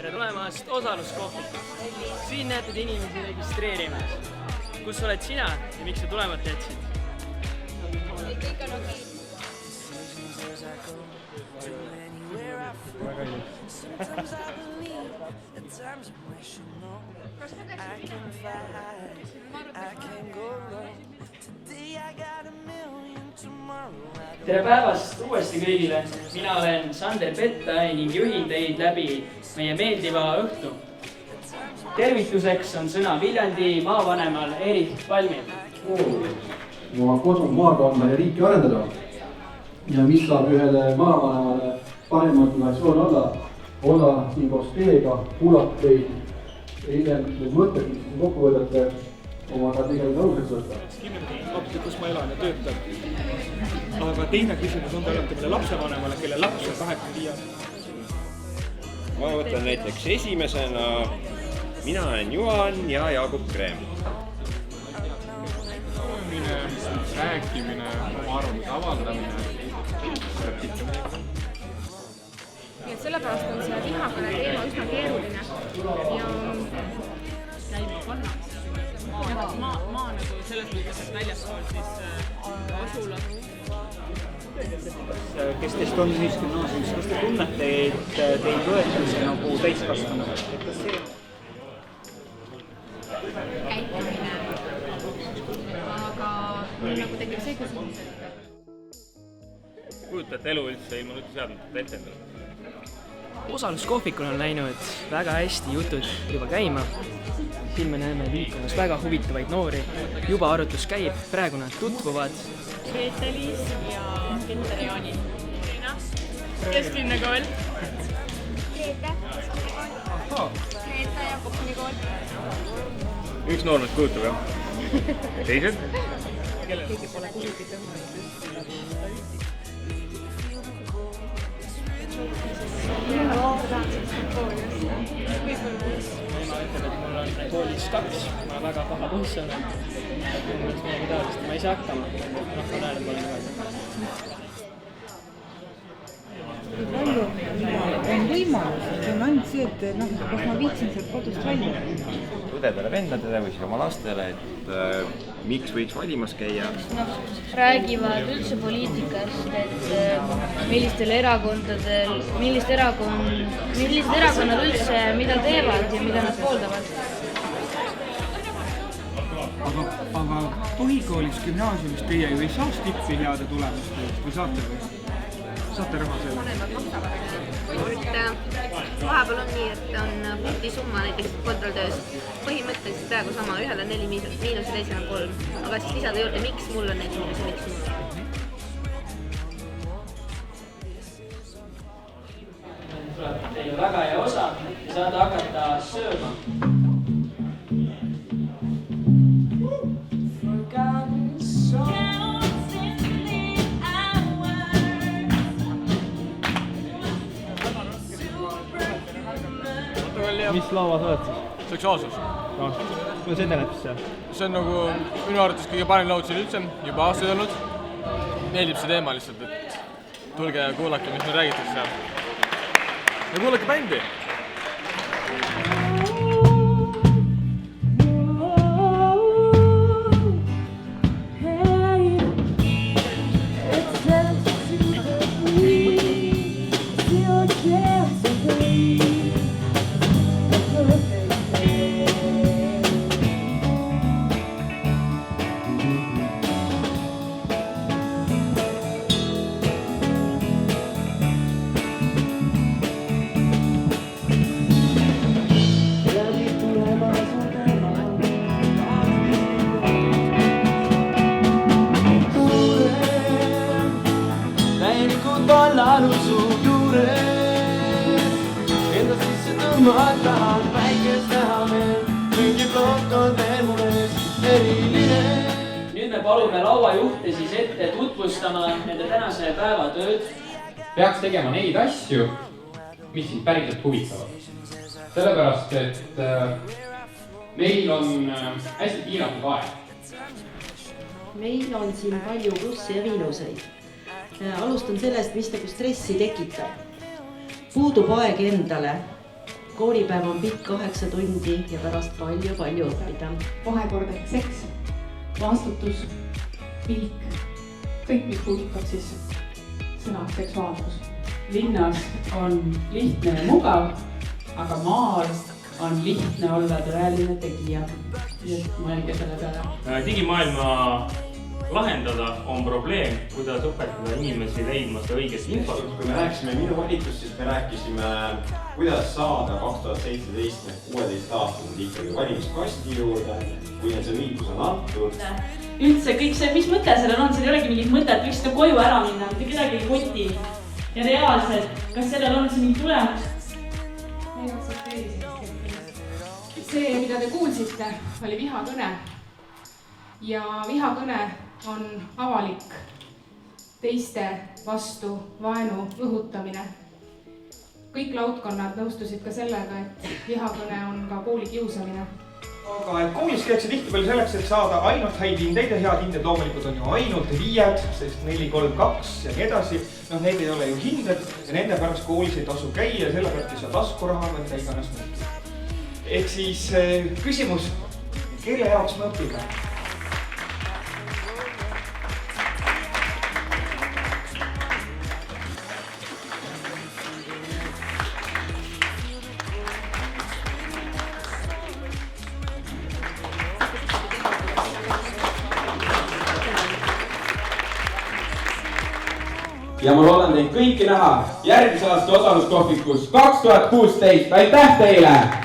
Tere tulemast osaluskohvikusse. Siin näetud inimesi registreerimas. Kus oled sina ja miks sa tulemata jätsid? Väga ilus. Tere päevast uuesti kõigile! Mina olen Sander Pettai ning juhin teid läbi meie meeldiva õhtu. Tervituseks on sõna Viljandi maavanemal Erik Palmil. Oma kodu maakonda ja riiki arendada. Ja mis saab ühele maavanemale parem motivatsioon olla siin koos teiega, kuulata teid ja hiljem need mõtted, mis siin kokku võtate, oma ka tegelikult aluseks võtta. Lapsi, kus ma elan ja töötan. Aga teine küsimus on olete meile lapsevanemale, kelle laps on 85 aastat. Ma võtan näiteks esimesena, mina olen Juhan ja Jaagup Kreem. Rääkimine, oma arvamuse avaldamine. Sellepärast on see vihakõne teema üsna keeruline ja käima pannakse. Maa nagu selles mõttes, et väljaspool siis asula. Kes teist on siis gümnaasiumis, kas te tunnete, et teid võetakse nagu täiskasvanud? Kas see käitumine, aga nagu tekib see küsimus, Kujutate elu üldse ilma nutiseadmeteta ette endale? Osaluskohvikul on läinud väga hästi jutud juba käima. Siin me näeme liikumas väga huvitavaid noori. Juba arutlus käib, praegu nad tutvuvad. Grete-Liis ja Kenter-Jaani. Kesklinna kool. Grete ja Kopni kool. Üks noor nüüd kujutab, jah? Teised? Keegi pole kuhugi tõmmanud. Ema ütleb, et mul on koolis 2, ma väga paha põhjus olen. Miks midagi taolist, ma ei saa hakkama. Rahva näele pole niimoodi. Palju on võimalusi, see on ainult see, et kas ma viitsin sealt kodust välja. Õdedele, vendadele või siis oma lastele, et miks võiks valimas käia? Räägivad üldse poliitikast, et millistel erakondadel, millised erakonnad üldse mida teevad ja mida nad pooldavad. Aga põhikoolis, gümnaasiumis teie ju ei saa stippi heade tulemust või saate või? Saate raha selle? Vanemad maksavad. Vahepeal on nii, et on punktisumma näiteks kontrolltöös. Põhimõtteliselt praegu sama, ühel on 4 miinus ja teisel on 3. Aga siis lisada juurde, miks mul on 4 miinus ja miks mul. Tuleb teile väga hea osa ja saada hakata sööma. Mis laua sa oled siis? Seksuaalsus. Kuidas edeneb siis seal? See on nagu minu arvates kõige parem laud siin üldse, juba aastaid olnud. Meeldib see teema lihtsalt, et tulge ja kuulake, mis meil räägitakse seal. Ja kuulake bändi! Ma tahan päikest näha veel, mingi plokk on veel mu ees eriline. Nüüd me palume lauajuhte siis ette tutvustama nende tänase päeva tööd. Peaks tegema neid asju, mis sind päriselt huvitavad. Sellepärast, et meil on hästi piiratud aeg. Meil on siin palju plussi ja miinuseid. Alustan sellest, mis nagu stressi tekitab. Puudub aeg endale. koolipäev on pikk 8 tundi ja pärast palju õppida. Vahekord ehk seks, vastutus, pilk, kõik, mis puudutab siis sõna seksuaalsus. Linnas on lihtne ja mugav, aga maal on lihtne olla tõeline tegija. Nii et mõelge selle peale. Digimaailma lahendada on probleem, kuidas õpetada inimesi leidma seda õigest infot. Kui me rääkisime minu valikust, siis me rääkisime, kuidas saada 2017 16 aastased ikkagi valimiskasti juurde, kui see õigus on antud. Üldse kõik see, mis mõte sellel on, seal ei olegi mingit mõtet, võiks seda koju ära minna, mitte kedagi ei koti. Ja reaalselt, kas sellel on see mingi tulemus? See, mida te kuulsite, oli vihakõne. Ja vihakõne on avalik teiste vastu vaenu õhutamine. Kõik laudkonnad nõustusid ka sellega, et vihakõne on ka koolikiusamine. Aga et koolis käiakse tihti palju selleks, et saada ainult häid hindeid ja head hinded loomulikult on ju ainult 5, sest 4, 3, 2 ja nii edasi. Need ei ole ju hinded ja nende pärast koolis ei tasu käia ja selle pärast ei saa taskuraha või mida iganes mõtleda. Ehk siis küsimus, kelle jaoks me õpime? Ja ma loodan teid kõiki näha järgmise aasta osaluskohvikus 2016. Aitäh teile!